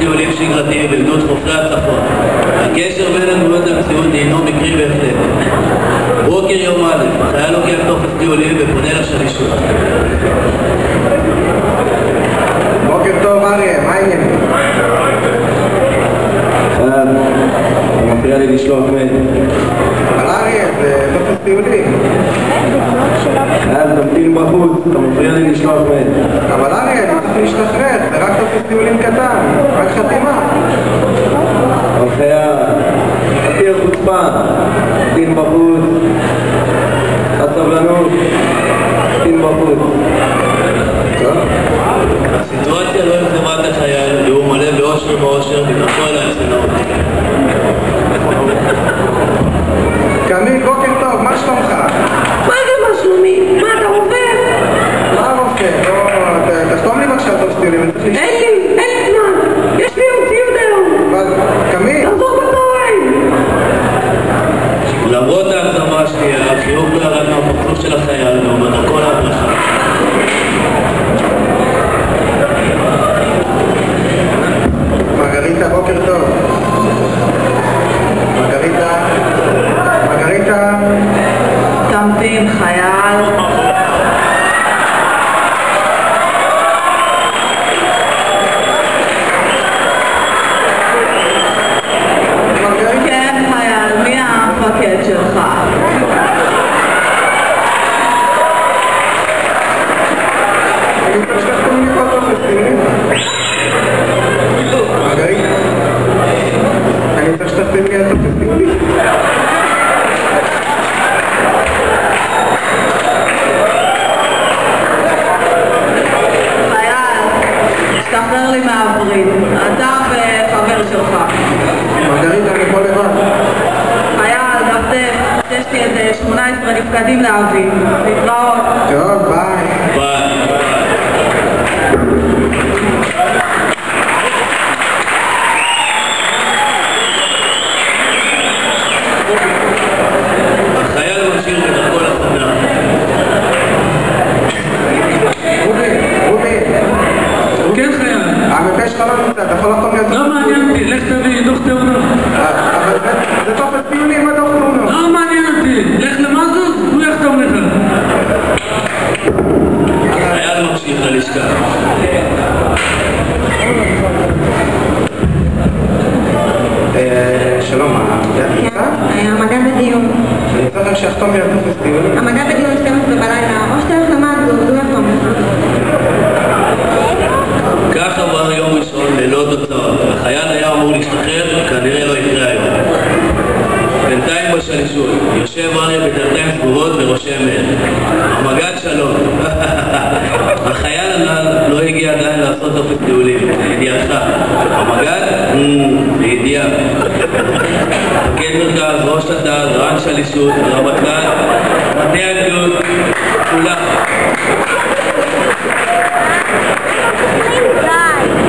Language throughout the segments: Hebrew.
טיולים שגרתיים בגדוד חופרי הצפון. הקשר בין הדמויות למציאות הינו מקרי בהחלט. בוקר יום א', החייל לוקח טופס טיולים ופונה לשלישות. בוקר טוב אריה, מה העניין? הוא מפריע לי לשלוח מייל. אבל אריה, זה טופס טיולים. תמתין בחוץ, אתה מפריע לי לשלוח מייל. אבל אריה, אני צריך להשתחרר, זה רק טופס טיולים קטן, רק חתימה. חייל, תהיה חוצפה, תמתין בחוץ, הסבלנות, תמתין בחוץ. הסיטואציה לא יחזרה את החייל, והוא מלא באושר באושר, ותחזור אל הצנעות. קמיל, בוקר טוב, מה שלומך? מה זה מה שלומי? מה אתה עובר? מה רופא? תחתום לי בבקשה טופס טיולים. אין זמן, יש לי יום ציוד היום. אבל, קמיל. תחזור בצהריים. למרות ההחזמה השנייה, החיוך לא ירד מהפרצוף של החייל, ועומד הכל ההברכה. מרגריטה, בוקר טוב. מרגריטה. תמתין חייל. כן חייל, מי המפקד שלך? אני צריך שתחתום לי פה טופס טיולים. מרגריטה. אני צריך שתחתום לי על טופס טיולים. תחזר לי מהברית, אתה וחבר שלך. מרגריטה, אני פה לבד. חייל, דפדף, יש לי איזה 18 נפקדים להביא. להתראות. טוב, ביי. ביי. החייל ממשיך בדרכו לסדנה. רובי. כן חייל. המפה שלך לא נמצא, אתה יכול לחתום לי על טופס לא מעניין אותי, לך תביא דוח תאונות. אבל זה טופס טיולים, מה דוח תאונות? לא מעניין אותי, לך למזוז, הוא יחתום לך. החייל ממשיך ללשכה. שלום, המדע נמצא? המדע בדיון. אני צריך שיחתום לי על טופס טיולים. המדע בדיון 12 בלילה, או שתלך למזוז, הוא יחתום לך. כך עבר יום ראשון ללא תוצאות. החייל היה אמור להשתחרר, כנראה לא יקרה היום. בינתיים בשלישות, יושב אריה בדלתיים סגורות ורושם מייל. המג"ד שלום. החייל הנ"ל לא הגיע עדיין לעשות טופס טיולים, לידיעתך. המג"ד? לידיעה. מפקד מרכז, ראש תת"ל, רן שלישות, רמטכ"ל, מטה הגדוד, כולם.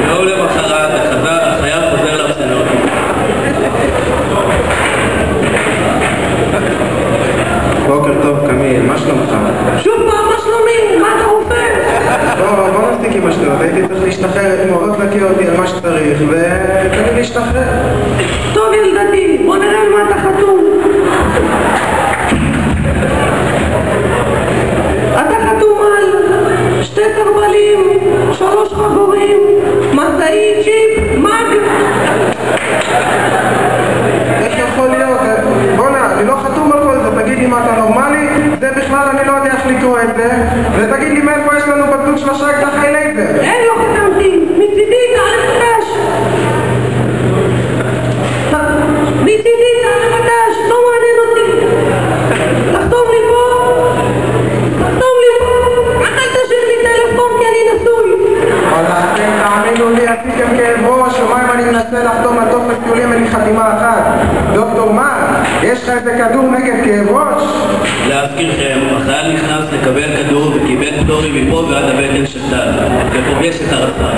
יום למחרת, החייל חוזר לאפסנאות. בוקר טוב, קמיל, מה שלומך? שוב פעם, מה שלומי? מה אתה עובר? בוא נפסיק עם השטויות, הייתי צריך להשתחרר אתמול, רק להכיר אותי על מה שצריך, ותן לי להשתחרר. טוב ילדתי, בוא נראה על מה אתה חתום. אתה חתום על 2 סרבלים, 3 חגורים, משאית, ג'יפ, מאג. איך יכול להיות? בוא'נה, אני לא חתום על כל זה, תגיד לי מה אתה נורמלי? זה בכלל אני לא יודע איך לקרוא את זה, ותגיד לי מאיפה יש לנו בגדוד 3 אקדחי לייזר. אין, לא חתמתי, מצידי תעלה חדש. מצידי תעלה חדש, לא מעניין אותי. תחתום לי פה, אל תשאיר לי טלפון כי אני נשוי. אבל אתם תאמינו לי, עשיתם כאב ראש, יומיים אני מנסה לחתום על טופס טיולים, אין לי חתימה אחת. דוקטור מה? יש לך איזה כדור נגד כאב ראש? להזכירכם, החייל נכנס לקבל כדור וקיבל פטורי מפה ועד הבטן של טל, ופוגש את הרס"ר.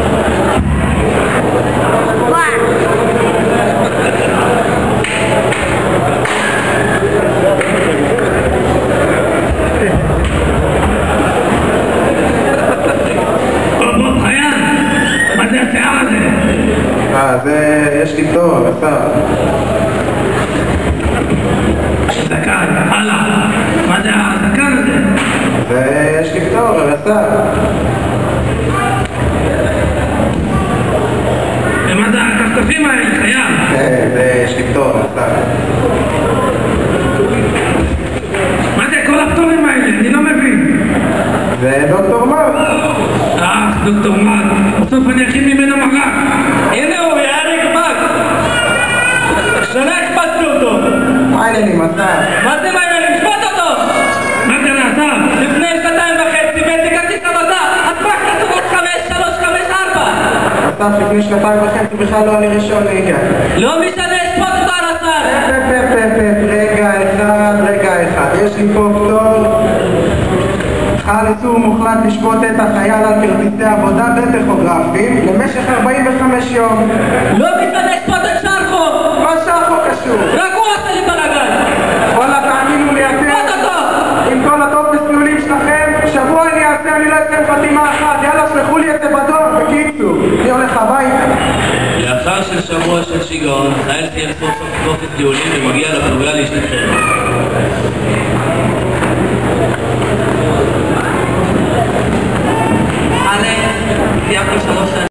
אסף לפני 2.5 בכלל לא היה לי רישיון נהיגה. לא משנה, שפוט אותו על הסף! רגע אחד, יש לי פה פטור. חל איסור מוחלט לשפוט את החייל על כרטיסי עבודה וטכוגרפים למשך 45 יום. לא משנה, שפוט את שרחו! מה שרחו קשור? רק הוא עושה לי בלגן! וואלה, תאמינו לי אתם, שפוט אותו! עם כל הטופס טיולים שלכם, שבוע אני אעשה, אני לא אעשה חתימה אחת. יאללה, שלחו לי את זה בדור. בקיצור, אני הולך הביתה. לאחר של שבוע של שיגעון, חייל סיים סוף סוף טופס טיולים ומגיע לפלוגה להשתחרר. אלכס, סיימתי 3 שנים.